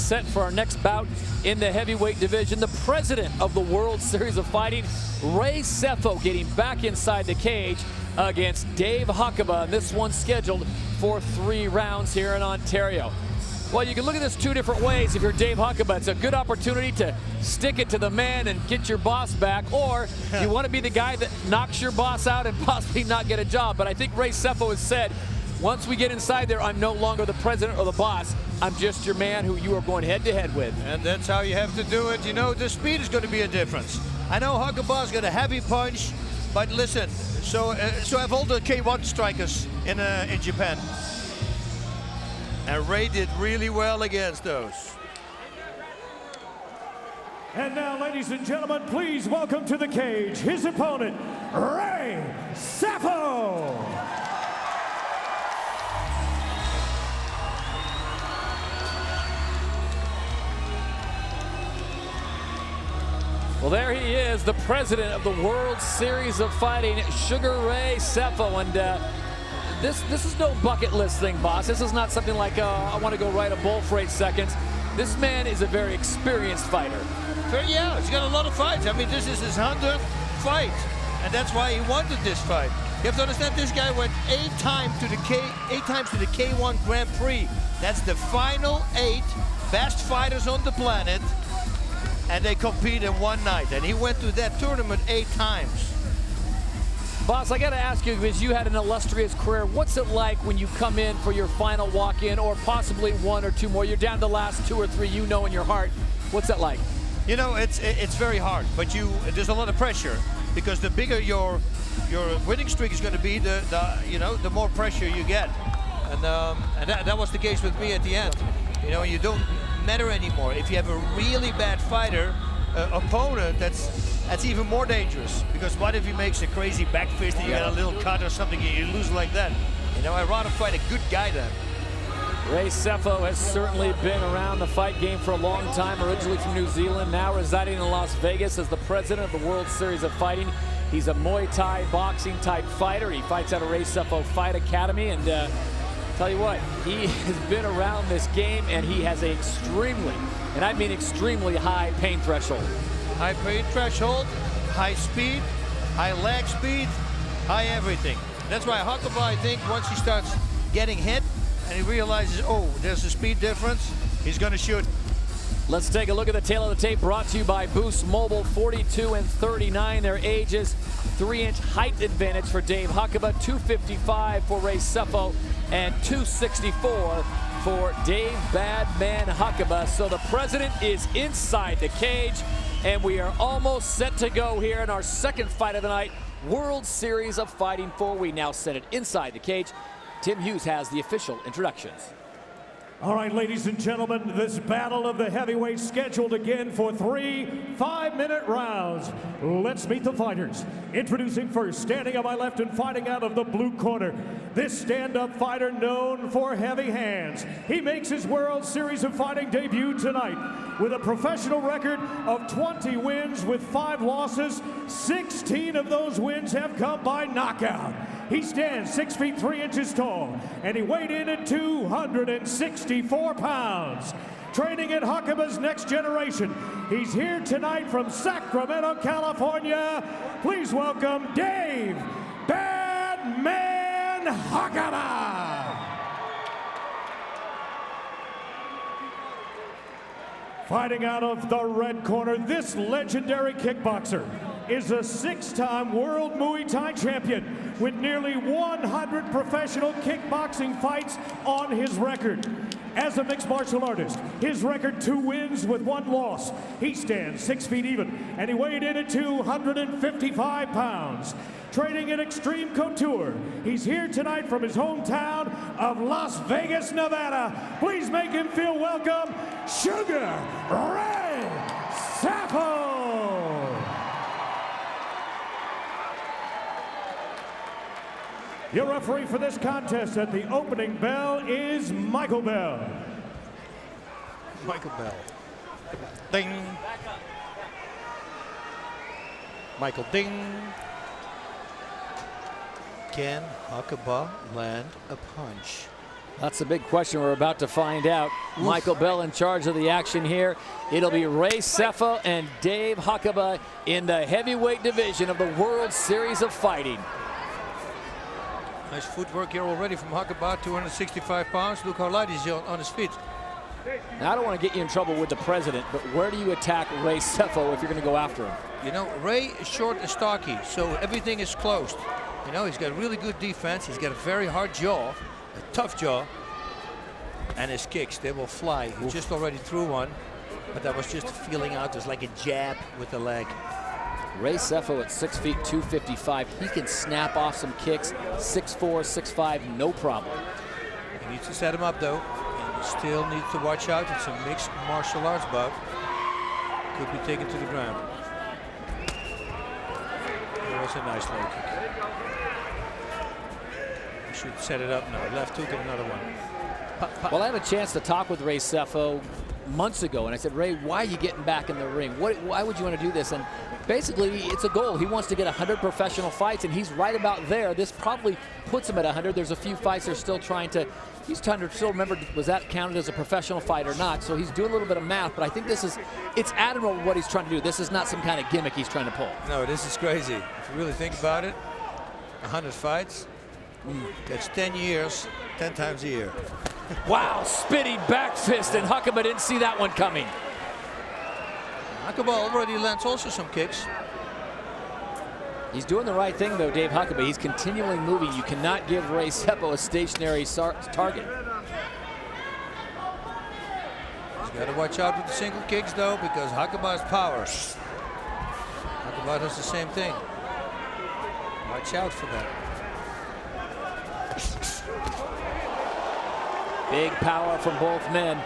set for our next bout in the heavyweight division. The president of the World Series of Fighting, Ray Sefo, getting back inside the cage against Dave Huckaba. And this one's scheduled for 3 rounds here in Ontario. Well, you can look at this 2 different ways. If you're Dave Huckaba, it's a good opportunity to stick it to the man and get your boss back, or you want to be the guy that knocks your boss out and possibly not get a job. But I think Ray Sefo has said, once we get inside there, I'm no longer the president or the boss. I'm just your man who you are going head-to-head with. And that's how you have to do it. You know, the speed is going to be a difference. I know Huckaba's got a heavy punch, but listen, so have all the K1 strikers in Japan. And Ray did really well against those. And now, ladies and gentlemen, please welcome to the cage his opponent, Ray Sefo. Well, there he is, the president of the World Series of Fighting, Sugar Ray Sefo. And this is no bucket list thing, boss. This is not something like, I want to go ride a bull for 8 seconds. This man is a very experienced fighter. Yeah, he's got a lot of fights. I mean, this is his 100th fight, and that's why he wanted this fight. You have to understand, this guy went 8 times to the K1 Grand Prix. That's the final 8 best fighters on the planet, and they compete in one night. And he went to that tournament 8 times. Boss, I got to ask you, because you had an illustrious career, what's it like when you come in for your final walk-in, or possibly 1 or 2 more? You're down to the last 2 or 3, you know, in your heart. What's that like? You know, it's very hard, but there's a lot of pressure, because the bigger your winning streak is going to be, the more pressure you get, and that was the case with me at the end. You know, you don't matter anymore. If you have a really bad fighter, opponent, that's even more dangerous, because what if he makes a crazy back fist and you get a little cut or something and you lose like that? You know, I'd rather fight a good guy then. Ray Sefo has certainly been around the fight game for a long time, originally from New Zealand, now residing in Las Vegas as the president of the World Series of Fighting. He's a Muay Thai boxing type fighter. He fights out of Ray Sefo Fight Academy, and tell you what, he has been around this game, and he has an extremely, and I mean extremely, high pain threshold. High pain threshold, high speed, high leg speed, high everything. That's why Huckaba, I think, once he starts getting hit and he realizes, oh, there's a speed difference, he's going to shoot. Let's take a look at the tail of the tape, brought to you by Boost Mobile. 42 and 39, their ages. 3-inch height advantage for Dave Huckaba, 255 for Ray Sefo, and 264 for Dave Badman Huckaba. So the president is inside the cage, and we are almost set to go here in our second fight of the night, World Series of Fighting 4. We now set it inside the cage. Tim Hughes has the official introductions. All right, ladies and gentlemen, this battle of the heavyweights scheduled again for 3 5-minute rounds. Let's meet the fighters. Introducing first, standing on my left and fighting out of the blue corner, this stand-up fighter known for heavy hands. He makes his World Series of Fighting debut tonight with a professional record of 20 wins with 5 losses. 16 of those wins have come by knockout. He stands 6 feet 3 inches tall, and he weighed in at 264 pounds. Training at Huckaba's Next Generation. He's here tonight from Sacramento, California. Please welcome Dave Badman Huckaba. Fighting out of the red corner, this legendary kickboxer is a 6-time world Muay Thai champion with nearly 100 professional kickboxing fights on his record. As a mixed martial artist, his record 2 wins with 1 loss. He stands 6 feet even, and he weighed in at 255 pounds. Training in Extreme Couture, he's here tonight from his hometown of Las Vegas, Nevada. Please make him feel welcome, Sugar Ray Sefo. Your referee for this contest at the opening bell is Michael Bell. Michael Bell. Ding. Michael ding. Can Huckaba land a punch? That's the big question we're about to find out. Michael Bell in charge of the action here. It'll be Ray Sefo and Dave Huckaba in the heavyweight division of the World Series of Fighting. Nice footwork here already from Huckaba, 265 pounds. Look how light he's on his feet. Now, I don't want to get you in trouble with the president, but where do you attack Ray Sefo if you're going to go after him? You know, Ray is short and stocky, so everything is closed. You know, he's got really good defense. He's got a very hard jaw, a tough jaw. And his kicks, they will fly. He just already threw one, but that was just feeling out. It was like a jab with the leg. Ray Sefo at 6 feet, 255. He can snap off some kicks, 6'4", 6'5", no problem. He needs to set him up, though. And he still needs to watch out. It's a mixed martial arts bout. Could be taken to the ground. That was a nice low kick. He should set it up now. Left hook and another one. Well, I had a chance to talk with Ray Sefo months ago, and I said, Ray, why are you getting back in the ring? Why would you want to do this? And basically, it's a goal. He wants to get 100 professional fights, and he's right about there. This probably puts him at 100. There's a few fights they're still trying to, he's trying to still remember, was that counted as a professional fight or not? So he's doing a little bit of math, but I think it's admirable what he's trying to do. This is not some kind of gimmick he's trying to pull. No, this is crazy. If you really think about it, 100 fights, that's 10 years, 10 times a year. Wow, spinning back fist, and Huckaba didn't see that one coming. Huckaba already lands also some kicks. He's doing the right thing, though, Dave Huckaba. He's continually moving. You cannot give Ray Sefo a stationary target. He's got to watch out with the single kicks, though, because Huckaba has power. Huckaba does the same thing. Watch out for that. Big power from both men.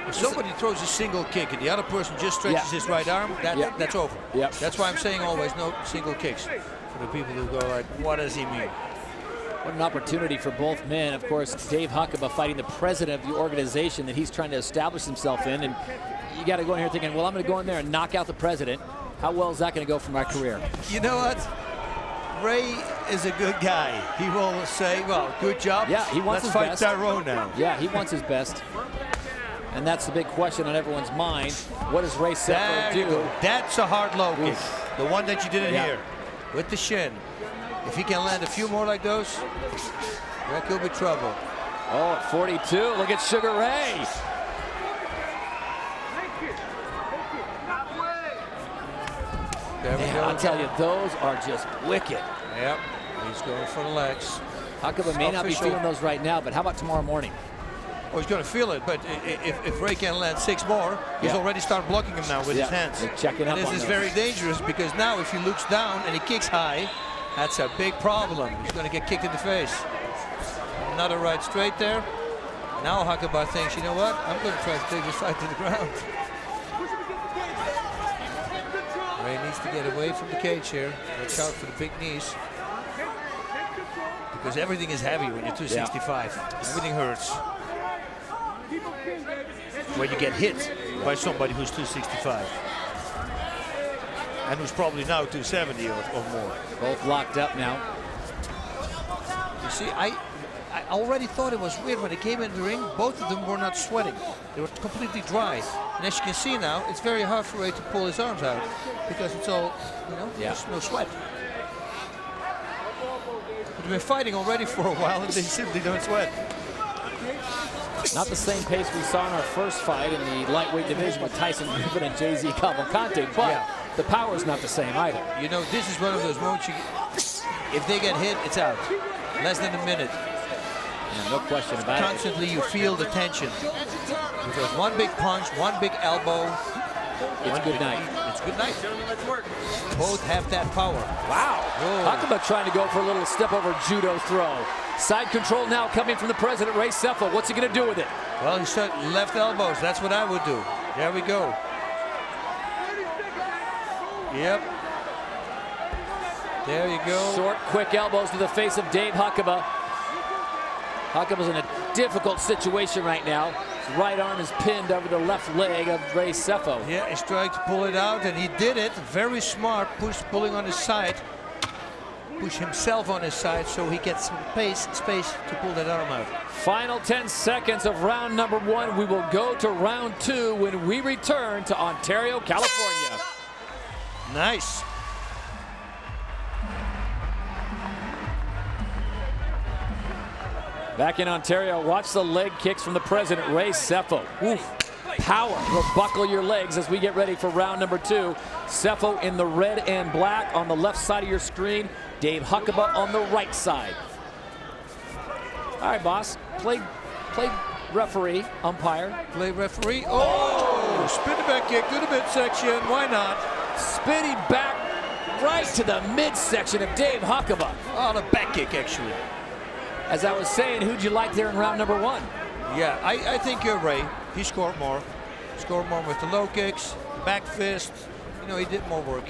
If somebody throws a single kick and the other person just stretches his right arm, that's over. Yep. That's why I'm saying always no single kicks. For the people who go like, what does he mean? What an opportunity for both men. Of course, Dave Huckaba fighting the president of the organization that he's trying to establish himself in. And you got to go in here thinking, well, I'm going to go in there and knock out the president. How well is that going to go for my career? You know what? Ray is a good guy. He will say, well, good job. Yeah, he wants his best. Let's fight Tyrone now. Yeah, he wants his best. And that's the big question on everyone's mind. What does Ray Sefo do? That's a hard low kick. The one that you didn't hear. With the shin. If he can land a few more like those, that could be trouble. Oh, at 42, look at Sugar Ray. There we go. I'll tell you, those are just wicked. Yep, he's going for the legs. Huckaba may not be feeling those right now, but how about tomorrow morning? Oh, he's going to feel it, but if Ray can land 6 more, he's already started blocking him now with his hands. They're checking up and this is very dangerous because now if he looks down and he kicks high, that's a big problem. He's going to get kicked in the face. Another right straight there. Now Huckaba thinks, you know what? I'm going to try to take this fight to the ground. Ray needs to get away from the cage here. Watch out for the big knees. Because everything is heavy when you're 265. Everything hurts. When you get hit by somebody who's 265. And who's probably now 270 or more. Both locked up now. You see, I already thought it was weird when they came in the ring. Both of them were not sweating. They were completely dry. And as you can see now, it's very hard for Ray to pull his arms out because it's all, you know, there's no sweat. They've been fighting already for a while and they simply don't sweat. Not the same pace we saw in our first fight in the lightweight division with Tyson Griffin and JZ Cavalcante, but the power's not the same either. You know, this is one of those moments if they get hit, it's out. Less than a minute. Yeah, no question about it. Constantly you feel the tension. Because one big punch, one big elbow. It's good night. It's good night. Both have that power. Wow. Huckaba trying to go for a little step over judo throw. Side control now coming from the president, Ray Sefo. What's he going to do with it? Well, he said left elbows. That's what I would do. There we go. Yep. There you go. Short, quick elbows to the face of Dave Huckaba. Huckaba's in a difficult situation right now. His right arm is pinned over the left leg of Ray Sefo. Yeah, he's trying to pull it out, and he did it. Very smart, pulling on his side. push himself on his side so he gets some space to pull that arm out. Final 10 seconds of round number 1. We will go to round 2 when we return to Ontario, California. Nice. Back in Ontario, watch the leg kicks from the president, Ray Sefo. Oof. Power will buckle your legs as we get ready for round number 2. Sefo in the red and black on the left side of your screen. Dave Huckaba on the right side. All right, boss. Play referee, umpire. Play referee. Oh, spinning back kick to the midsection. Why not? Spinning back right to the midsection of Dave Huckaba. Oh, the back kick, actually. As I was saying, who'd you like there in round number 1? Yeah, I think you're Ray. He scored more. Scored more with the low kicks, back fist. You know, he did more work. Ooh,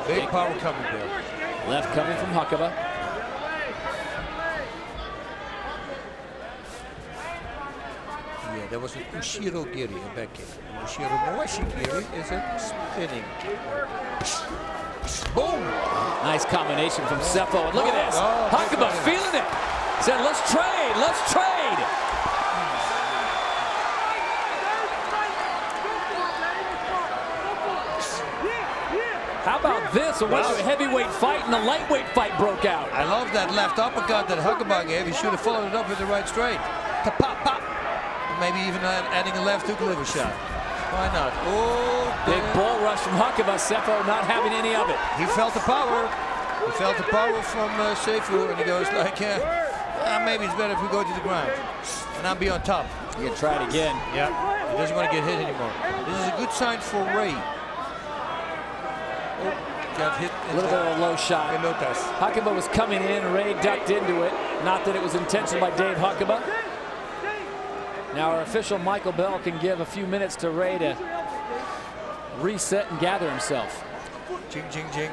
big power coming there. Left coming from Huckaba. Yeah, that was an Ushiro Giri, a back kick. Ushiro Moeshi Giri is a spinning. Boom! Nice combination from Sefo. And look at this. Oh, Huckaba feeling it. Said, let's trade, let's trade. How about this? A heavyweight fight and a lightweight fight broke out. I love that left uppercut that Huckaba gave. He should have followed it up with the right straight. Pop, pop. Maybe even adding a left hook liver shot. Why not? Oh, big bull rush from Huckaba. Sefo not having any of it. He felt the power. He felt the power from Sefo, and he goes like, maybe it's better if we go to the ground. And I'll be on top. You can try it again. Yeah, he doesn't want to get hit anymore. This is a good sign for Ray. Oh, got hit. A little bit of a low shot. Huckaba was coming in. Ray ducked into it. Not that it was intentional by Dave Huckaba. Now our official Michael Bell can give a few minutes to Ray to reset and gather himself. Jing, jing, jing.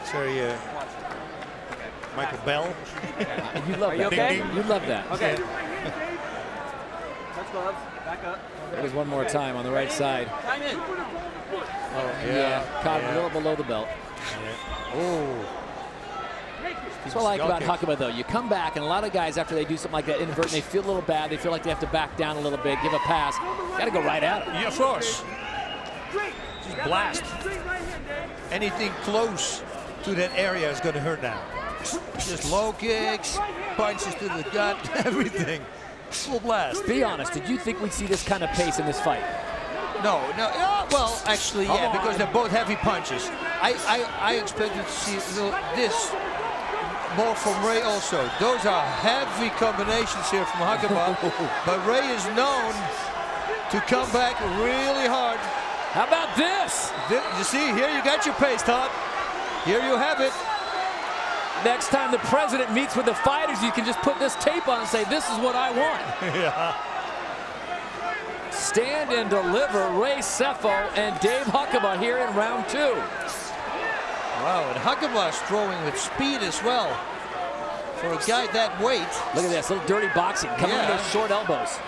Sorry, Michael Bell. You love that. Okay? You love that. Okay. Touch gloves. Back up. There's one more time on the right side. Time in. Oh, yeah. Caught a little below the belt. Yeah. Oh. That's what I like about Huckaba, though. You come back, and a lot of guys, after they do something like that inadvertent, they feel a little bad. They feel like they have to back down a little bit, give a pass. Got to go right at it. Yeah, of course. Just blast. Anything close to that area is going to hurt now. Just low kicks, punches to the gut, everything. Full blast. Be honest, did you think we'd see this kind of pace in this fight? No. Well, actually, yeah, because they're both heavy punches. I expected to see this more from Ray also. Those are heavy combinations here from Huckaba, but Ray is known to come back really hard. How about this? You see, here you got your pace, Todd. Here you have it. Next time the president meets with the fighters, you can just put this tape on and say, this is what I want. Yeah. Stand and deliver, Ray Sefo and Dave Huckaba here in round 2. Wow, and Huckaba is throwing with speed as well. For a guy that weight. Look at this, little dirty boxing, coming with those short elbows.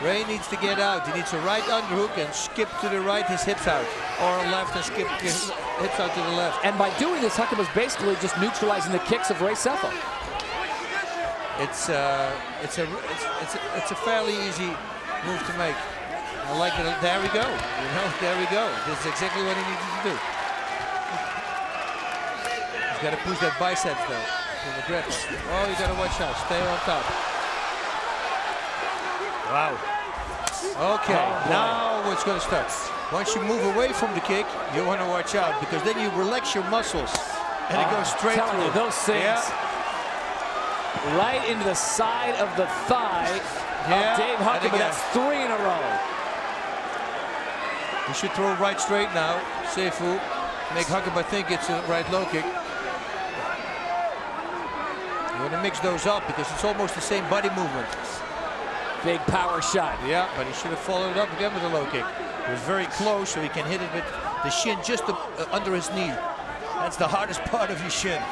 Ray needs to get out. He needs a right underhook and skip to the right, his hips out. Or a left and skip his hips out to the left. And by doing this, Huckaba's basically just neutralizing the kicks of Ray Sefo. It's a fairly easy move to make. I like it. There we go. You know, there we go. This is exactly what he needed to do. He's got to push that biceps though. From the grip. Oh, you got to watch out. Stay on top. Wow. Okay, now what's going to start? Once you move away from the kick, you want to watch out because then you relax your muscles and it goes straight through. You, those things right into the side of the thigh of Dave Huckaba. That's 3 in a row. You should throw right straight now, Sefo. Make Huckaba think it's a right low kick. You want to mix those up because it's almost the same body movement. Big power shot. Yeah, but he should have followed it up again with a low kick. It was very close, so he can hit it with the shin just under his knee. That's the hardest part of your shin.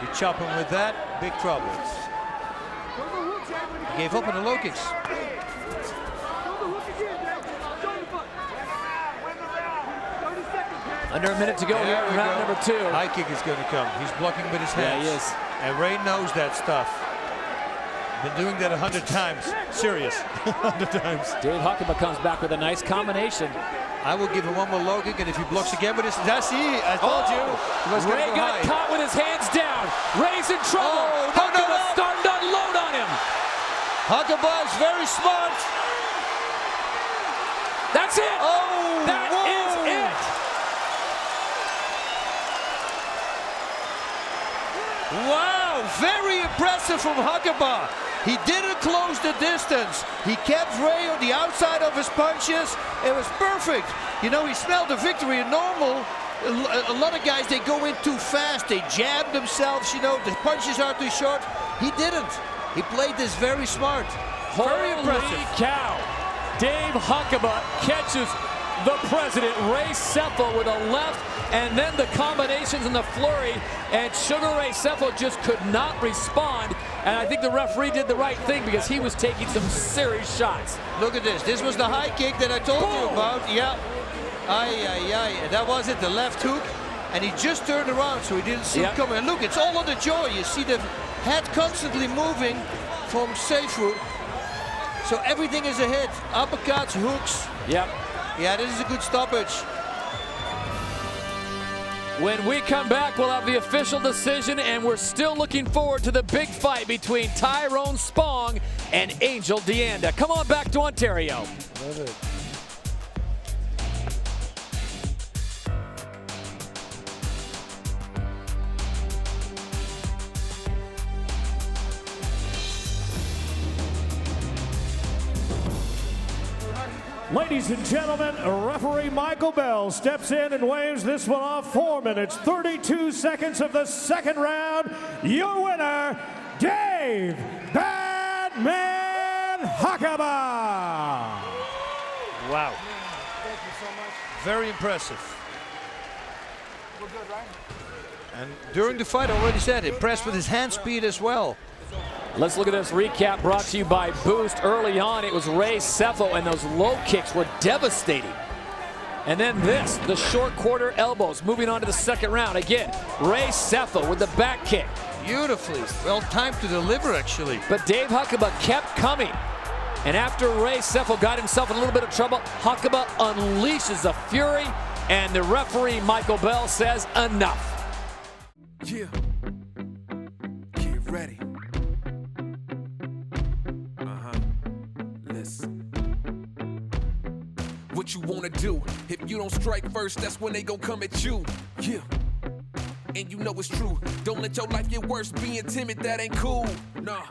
You chop him with that, big trouble. He gave up on the low kicks. Under a minute to go here in round number 2. High kick is going to come. He's blocking with his Yeah, hands. he is. And Ray knows that stuff. Been doing that 100 times. Serious. 100 times. Dave Huckaba comes back with a nice combination. I will give him one more low kick, and if he blocks again with his... That's I told you. He was Ray go got high. caught with his hands down. Ray's in trouble. Oh, no, Huckaba no. starting to unload on him. Huckaba is very smart. That's it. Oh, That is it. Wow, very impressive from Huckaba. He didn't close the distance. He kept Ray on the outside of his punches. It was perfect. You know, he smelled the victory. In normal, a lot of guys, they go in too fast. They jab themselves, you know, the punches are too short. He didn't. He played this very smart. Very impressive. Holy cow. Dave Huckaba catches the president, Ray Sefo, with a left, and then the combinations in the flurry, and Sugar Ray Sefo just could not respond. And I think the referee did the right thing because he was taking some serious shots. Look at this. This was the high kick that I told you about. Yeah. And that was it, the left hook. And he just turned around, so he didn't see it coming. And look, it's all on the jaw. You see the head constantly moving from Sefo. So everything is a hit. Uppercuts, hooks. Yep. Yeah, this is a good stoppage. When we come back, we'll have the official decision, and we're still looking forward to the big fight between Tyrone Spong and Angel Deanda. Come on back to Ontario. Love it. Ladies and gentlemen, referee Michael Bell steps in and waves this one off. 4 minutes, 32 seconds of the second round. Your winner, Dave "Badman" Huckaba. Wow. Thank you so much. Very impressive. We're good, right? And during the fight, I already said, impressed with his hand speed as well. Let's look at this recap brought to you by Boost. Early on, it was Ray Sefo, and those low kicks were devastating. And then this, the short quarter elbows. Moving on to the second round. Again, Ray Sefo with the back kick. Beautifully. Well timed to deliver, actually. But Dave Huckaba kept coming. And after Ray Sefo got himself in a little bit of trouble, Huckaba unleashes the fury, and the referee, Michael Bell, says enough. Yeah. Get ready. Listen. What you wanna do? If you don't strike first, that's when they gon' come at you. Yeah. And you know it's true. Don't let your life get worse. Being timid, that ain't cool. Nah.